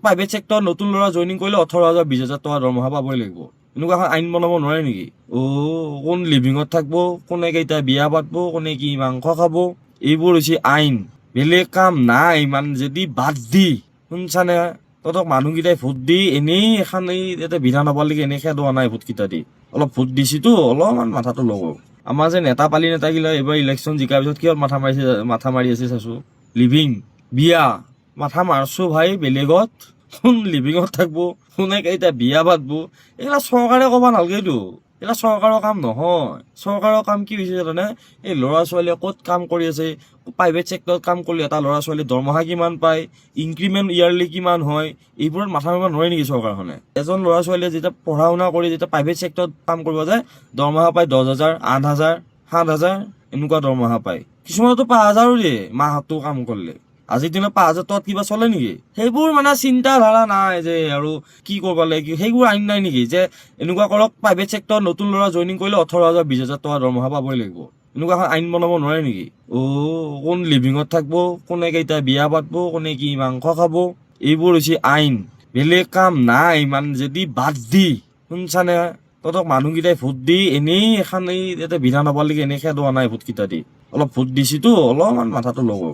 Private চেক্টৰ নতুন ল'ৰা joining কৰিলে 18,000 20,000 টকা দৰমহা পাবই লাগিব। এনেকুৱা এখন আইন বনাব নোৱাৰে নেকি? কোন লিভিঙত থাকব, কোনে কেইটা বিয়া পাতব, কোনে কি মাংস খাব, এইবোৰ হৈছে আইন। বেলেগ কাম নাই। ইমান যদি বাদ দি শুনছানে, তহঁতক মানুহকেইটাই ভোট দি এনেই এখন এই বিধানসভালৈকে এনেই খেদোৱা নাই ভোটকেইটা দি। অলপ ভোট দিছিতো, অলপমান মাথাটো লগাও। আমাৰ যে নেতা পালি নেতাগিলা এইবাৰ ইলেকশ্যন জিকাৰ পিছত কিয় মাথা মাৰি আছে চাইছো। লিভিং, বিয়া, মাথা মাৰছো ভাই বেলেগত। কোন লিভিঙত থাকবো, কোনে কেইটা বিয়া পাতবো, এইগিলা চৰকাৰে ক'বা নালগেতো। এইগিলা চৰকাৰৰ কাম নহয়। চৰকাৰৰ কাম কি হৈছে জানে? এই ল'ৰা ছোৱালীয়ে ক'ত কাম কৰি আছে, প্ৰাইভেট চেক্টৰত কাম কৰিলে এটা ল'ৰা ছোৱালী দৰমহা কিমান পায়, ইনক্ৰিমেণ্ট ইয়াৰলি কিমান হয়, এইবোৰত মাথা মাৰিব নোৱাৰে নেকি চৰকাৰখনে? এজন ল'ৰা ছোৱালীয়ে যেতিয়া পঢ়া শুনা কৰি যেতিয়া প্ৰাইভেট চেক্টৰত কাম কৰিব যায়, দৰমহা পায় 10,000, 8,000, 7,000 এনেকুৱা দৰমহা পায়। কিছুমানতো 5,000 দিয়ে মাহতো কাম কৰিলে। আজিৰ দিনত 5,000 টকাত কিবা চলে নেকি? সেইবোৰ মানে চিন্তা ধাৰা নাই যে আৰু কি কৰিব লাগে, সেইবোৰ আইন নাই নেকি যে এনেকুৱা কৰক প্ৰাইভেট চেক্টৰ নতুন ল'ৰা জইনিং কৰিলে 18,000 20,000 টকা দৰমহা পাবই লাগিব। এনেকুৱা এখন আইন বনাব নোৱাৰে নেকি? কোন লিভিঙত থাকব, কোনে কেইটা বিয়া পাতব, কোনে কি মাংস খাব, এইবোৰ হৈছে আইন। বেলেগ কাম নাই। ইমান যদি বাদ দি শুনছানে, তহঁতক মানুহকেইটাই ভোট দি এনেই এখন এই বিধানসভালৈকে এনেই খেদোৱা নাই ভোটকেইটা দি। অলপ ভোট দিছিতো, অলপমান মাথাটো লগাও।